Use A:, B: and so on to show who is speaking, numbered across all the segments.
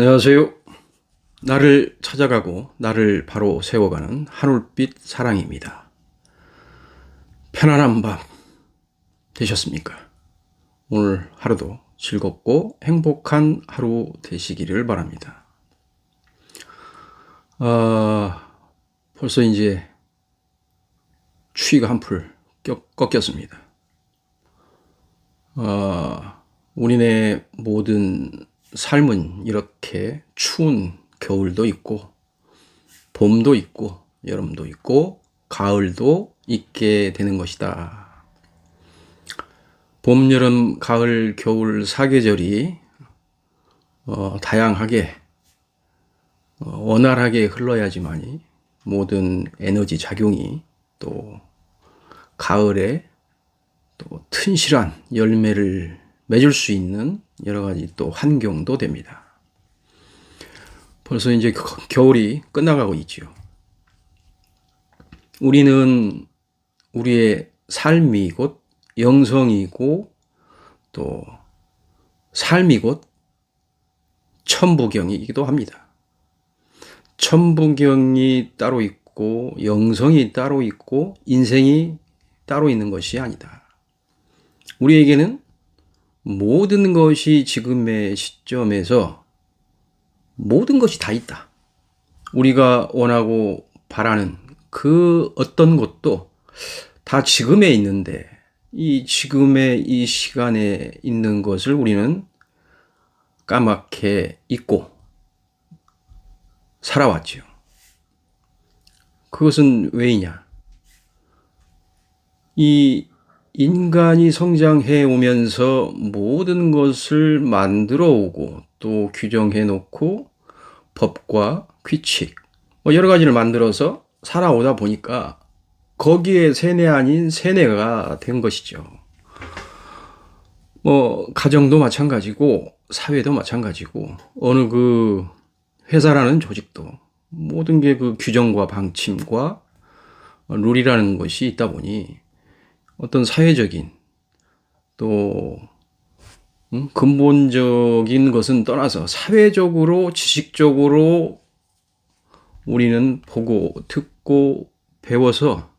A: 안녕하세요. 나를 찾아가고 나를 바로 세워가는 하늘빛 사랑입니다. 편안한 밤 되셨습니까? 오늘 하루도 즐겁고 행복한 하루 되시기를 바랍니다. 벌써 이제 추위가 한풀 꺾였습니다. 우리네 모든 삶은 이렇게 추운 겨울도 있고 봄도 있고 여름도 있고 가을도 있게 되는 것이다. 봄, 여름, 가을, 겨울 사계절이 다양하게 원활하게 흘러야지만이 모든 에너지 작용이 또 가을에 또 튼실한 열매를 맺을 수 있는 여러 가지 또 환경도 됩니다. 벌써 이제 겨울이 끝나가고 있지요. 우리는 우리의 삶이 곧 영성이고 또 삶이 곧 천부경이기도 합니다. 천부경이 따로 있고 영성이 따로 있고 인생이 따로 있는 것이 아니다. 우리에게는 모든 것이 지금의 시점에서 모든 것이 다 있다. 우리가 원하고 바라는 그 어떤 것도 다 지금에 있는데 이 지금의 이 시간에 있는 것을 우리는 까맣게 잊고 살아왔지요. 그것은 왜이냐? 이 인간이 성장해 오면서 모든 것을 만들어 오고 또 규정해 놓고 법과 규칙 여러 가지를 만들어서 살아오다 보니까 거기에 세뇌 아닌 세뇌가 된 것이죠. 가정도 마찬가지고 사회도 마찬가지고 어느 그 회사라는 조직도 모든 게 그 규정과 방침과 룰이라는 것이 있다 보니 어떤 사회적인 또 근본적인 것은 떠나서 사회적으로 지식적으로 우리는 보고 듣고 배워서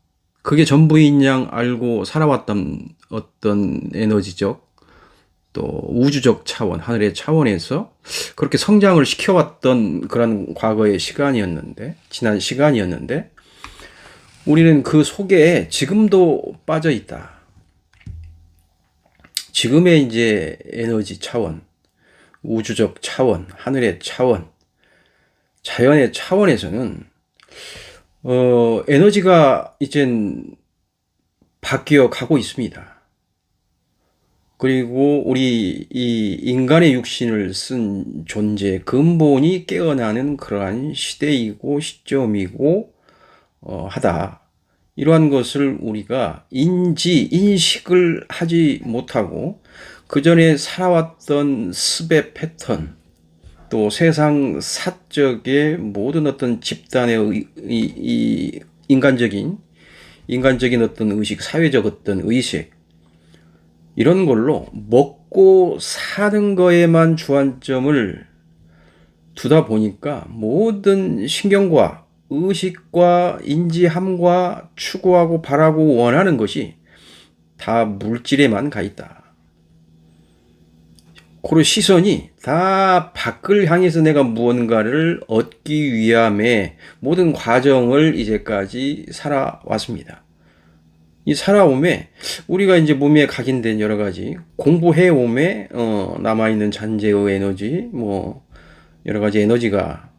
A: 그게 전부인 양 알고 살아왔던 어떤 에너지적 또 우주적 차원, 하늘의 차원에서 그렇게 성장을 시켜왔던 그런 과거의 시간이었는데, 지난 시간이었는데 우리는 그 속에 지금도 빠져 있다. 지금의 이제 에너지 차원, 우주적 차원, 하늘의 차원, 자연의 차원에서는 에너지가 이젠 바뀌어 가고 있습니다. 그리고 우리 이 인간의 육신을 쓴 존재 근본이 깨어나는 그러한 시대이고 시점이고 하다. 이러한 것을 우리가 인식을 하지 못하고 그 전에 살아왔던 습의 패턴 또 세상 사적의 모든 어떤 집단의 이 인간적인 어떤 의식, 사회적 어떤 의식 이런 걸로 먹고 사는 거에만 주안점을 두다 보니까 모든 신경과 의식과 인지함과 추구하고 바라고 원하는 것이 다 물질에만 가 있다. 고로 시선이 다 밖을 향해서 내가 무언가를 얻기 위함에 모든 과정을 이제까지 살아왔습니다. 이 살아옴에 우리가 이제 몸에 각인된 여러 가지 공부해 옴에 남아있는 잔재의 에너지 여러 가지 에너지가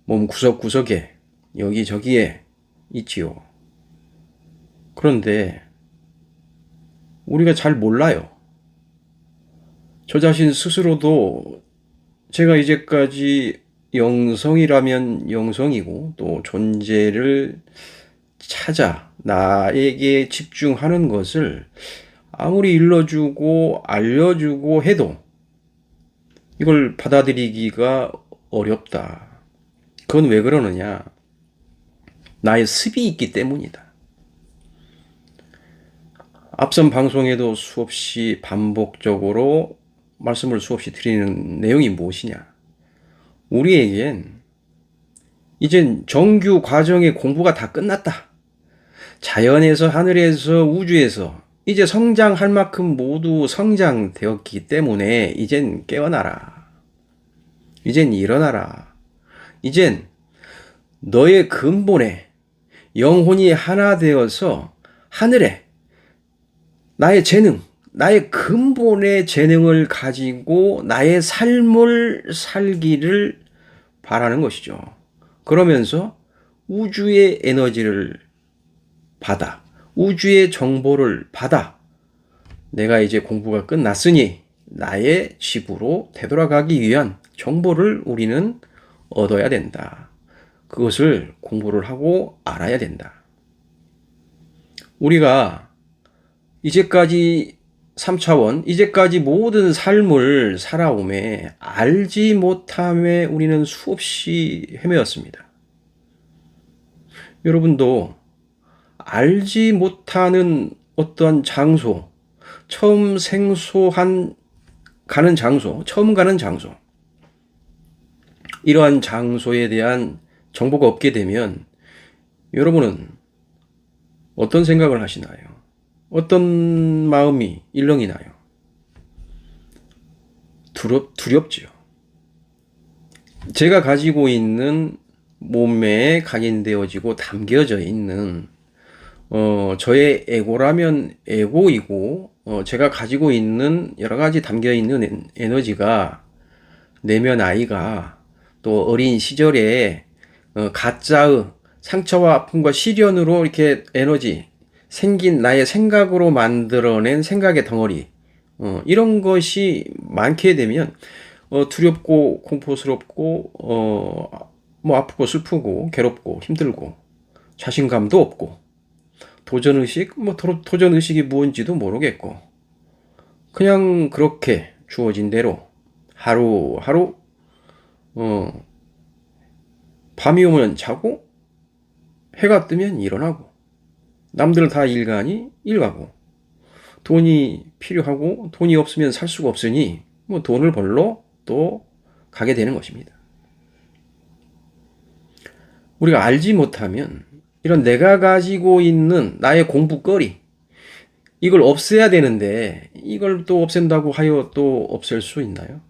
A: 몸 구석구석에 여기저기에 있지요. 그런데 우리가 잘 몰라요. 저 자신 스스로도 제가 이제까지 영성이라면 영성이고 또 존재를 찾아 나에게 집중하는 것을 아무리 일러주고 알려주고 해도 이걸 받아들이기가 어렵다. 그건 왜 그러느냐? 나의 습이 있기 때문이다. 앞선 방송에도 수없이 반복적으로 말씀을 수없이 드리는 내용이 무엇이냐? 우리에겐 이젠 정규 과정의 공부가 다 끝났다. 자연에서, 하늘에서, 우주에서 이제 성장할 만큼 모두 성장되었기 때문에 이젠 깨어나라. 이젠 일어나라. 이젠 너의 근본에 영혼이 하나 되어서 하늘에 나의 재능, 나의 근본의 재능을 가지고 나의 삶을 살기를 바라는 것이죠. 그러면서 우주의 에너지를 받아, 우주의 정보를 받아, 내가 이제 공부가 끝났으니 나의 집으로 되돌아가기 위한 정보를 우리는 얻어야 된다. 그것을 공부를 하고 알아야 된다. 우리가 이제까지 3차원, 이제까지 모든 삶을 살아오매 알지 못함에 우리는 수없이 헤매었습니다. 여러분도 알지 못하는 어떠한 장소, 처음 가는 장소, 처음 가는 장소, 이러한 장소에 대한 정보가 없게 되면 여러분은 어떤 생각을 하시나요? 어떤 마음이 일렁이 나요? 두렵지요. 제가 가지고 있는 몸매에 각인되어지고 담겨져 있는 저의 에고라면 에고이고 제가 가지고 있는 여러 가지 담겨 있는 에너지가 내면 아이가 또 어린 시절에 가짜의 상처와 아픔과 시련으로 이렇게 에너지 생긴 나의 생각으로 만들어낸 생각의 덩어리 이런 것이 많게 되면 두렵고 공포스럽고 뭐 아프고 슬프고 괴롭고 힘들고 자신감도 없고 도전의식 뭐 도전의식이 무엇인지도 모르겠고 그냥 그렇게 주어진 대로 하루하루 밤이 오면 자고 해가 뜨면 일어나고 남들 다 일가니 일가고 돈이 필요하고 돈이 없으면 살 수가 없으니 뭐 돈을 벌러 또 가게 되는 것입니다. 우리가 알지 못하면 이런 내가 가지고 있는 나의 공부거리 이걸 없애야 되는데 이걸 또 없앤다고 하여 또 없앨 수 있나요?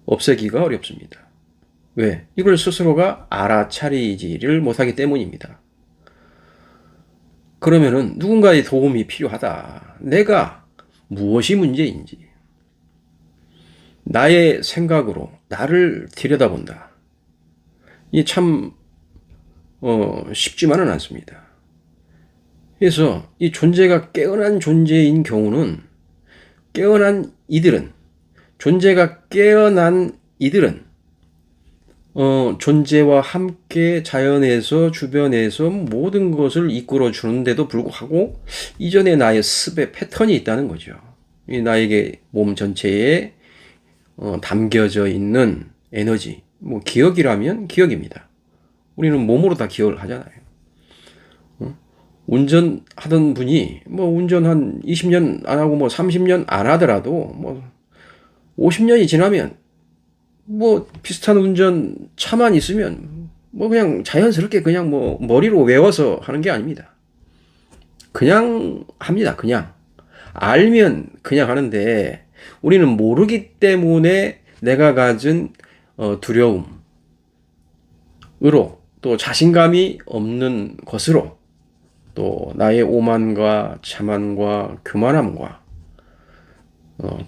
A: 없애기가 어렵습니다. 왜? 이걸 스스로가 알아차리지를 못하기 때문입니다. 그러면은 누군가의 도움이 필요하다. 내가 무엇이 문제인지 나의 생각으로 나를 들여다본다. 이게 참 쉽지만은 않습니다. 그래서 이 존재가 깨어난 존재인 경우는 존재가 깨어난 이들은 존재와 함께 자연에서 주변에서 모든 것을 이끌어 주는데도 불구하고 이전에 나의 습의 패턴이 있다는 거죠. 이 나에게 몸 전체에 담겨져 있는 에너지, 뭐 기억이라면 기억입니다. 우리는 몸으로 다 기억을 하잖아요. 운전하던 분이 뭐 운전 한 20년 안 하고 뭐 30년 안 하더라도 뭐 50년이 지나면 뭐 비슷한 운전 차만 있으면 뭐 그냥 자연스럽게 그냥 뭐 머리로 외워서 하는 게 아닙니다. 그냥 합니다. 그냥 알면 그냥 하는데 우리는 모르기 때문에 내가 가진 두려움으로 또 자신감이 없는 것으로 또 나의 오만과 자만과 교만함과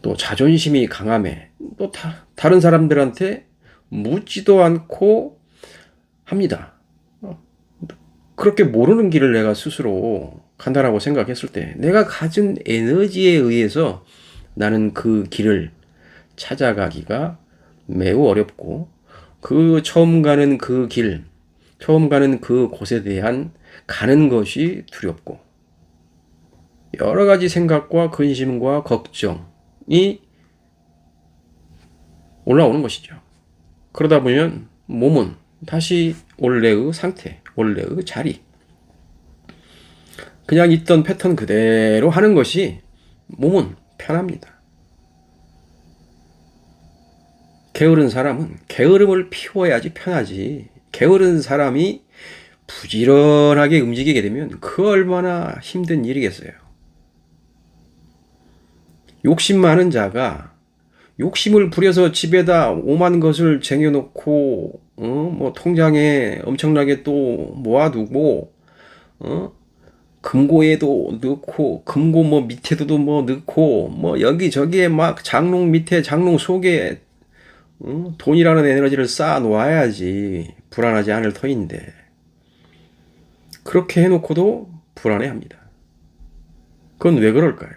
A: 또 자존심이 강함에 또 다른 사람들한테 묻지도 않고 합니다. 그렇게 모르는 길을 내가 스스로 간다라고 생각했을 때 내가 가진 에너지에 의해서 나는 그 길을 찾아가기가 매우 어렵고 그 처음 가는 그 길, 처음 가는 그 곳에 대한 가는 것이 두렵고 여러 가지 생각과 근심과 걱정이 올라오는 것이죠. 그러다 보면 몸은 다시 원래의 상태, 원래의 자리, 그냥 있던 패턴 그대로 하는 것이 몸은 편합니다. 게으른 사람은 게으름을 피워야지 편하지. 게으른 사람이 부지런하게 움직이게 되면 그 얼마나 힘든 일이겠어요. 욕심 많은 자가 욕심을 부려서 집에다 오만 것을 쟁여놓고 뭐 통장에 엄청나게 또 모아두고 금고에도 넣고 금고 뭐 밑에도 뭐 넣고 뭐 여기저기에 막 장롱 밑에 장롱 속에 돈이라는 에너지를 쌓아 놓아야지 불안하지 않을 터인데 그렇게 해놓고도 불안해합니다. 그건 왜 그럴까요?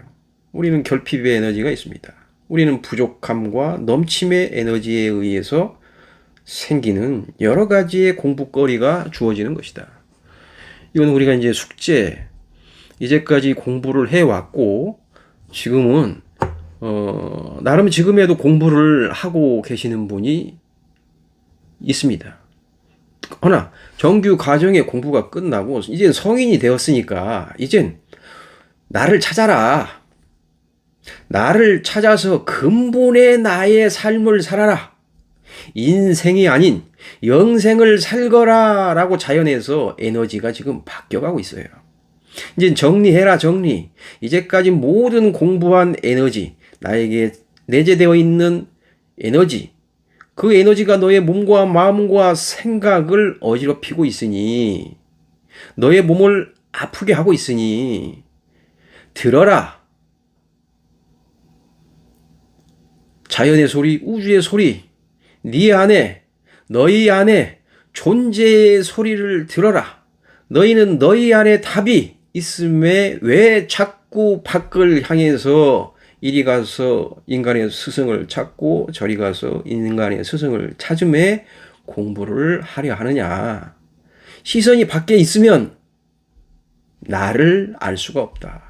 A: 우리는 결핍의 에너지가 있습니다. 우리는 부족함과 넘침의 에너지에 의해서 생기는 여러 가지의 공부거리가 주어지는 것이다. 이건 우리가 이제 숙제, 이제까지 공부를 해왔고, 지금은, 나름 지금에도 공부를 하고 계시는 분이 있습니다. 허나, 정규 과정의 공부가 끝나고, 이제 성인이 되었으니까, 이젠 나를 찾아라. 나를 찾아서 근본의 나의 삶을 살아라. 인생이 아닌 영생을 살거라 라고 자연에서 에너지가 지금 바뀌어가고 있어요. 이제 정리해라 정리. 이제까지 모든 공부한 에너지, 나에게 내재되어 있는 에너지, 그 에너지가 너의 몸과 마음과 생각을 어지럽히고 있으니, 너의 몸을 아프게 하고 있으니 들어라. 자연의 소리, 우주의 소리, 네 안에, 너희 안에 존재의 소리를 들어라. 너희는 너희 안에 답이 있음에 왜 자꾸 밖을 향해서 이리 가서 인간의 스승을 찾고 저리 가서 인간의 스승을 찾음에 공부를 하려 하느냐. 시선이 밖에 있으면 나를 알 수가 없다.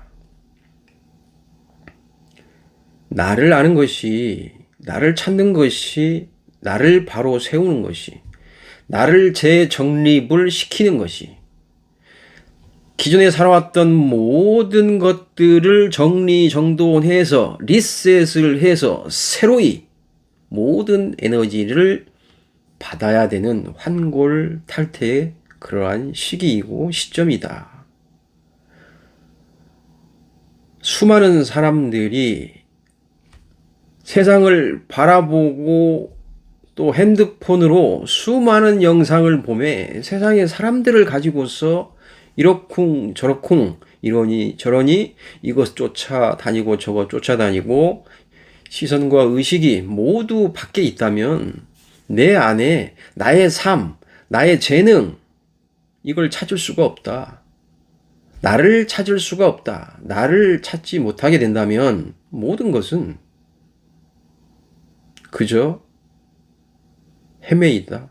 A: 나를 아는 것이, 나를 찾는 것이, 나를 바로 세우는 것이, 나를 재정립을 시키는 것이, 기존에 살아왔던 모든 것들을 정리정돈해서 리셋을 해서 새로이 모든 에너지를 받아야 되는 환골탈태의 그러한 시기이고 시점이다. 수많은 사람들이 세상을 바라보고 또 핸드폰으로 수많은 영상을 보며 세상의 사람들을 가지고서 이러쿵 저러쿵 이러니 저러니 이것 쫓아다니고 저것 쫓아다니고 시선과 의식이 모두 밖에 있다면 내 안에 나의 삶, 나의 재능 이걸 찾을 수가 없다. 나를 찾을 수가 없다. 나를 찾지 못하게 된다면 모든 것은 그저 헤매이다.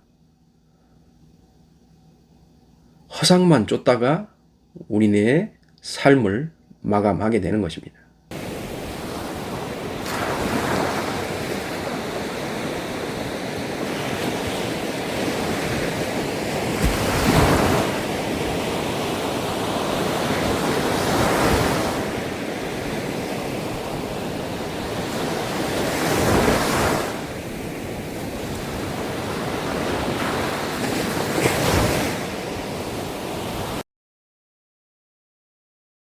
A: 허상만 쫓다가 우리네 삶을 마감하게 되는 것입니다.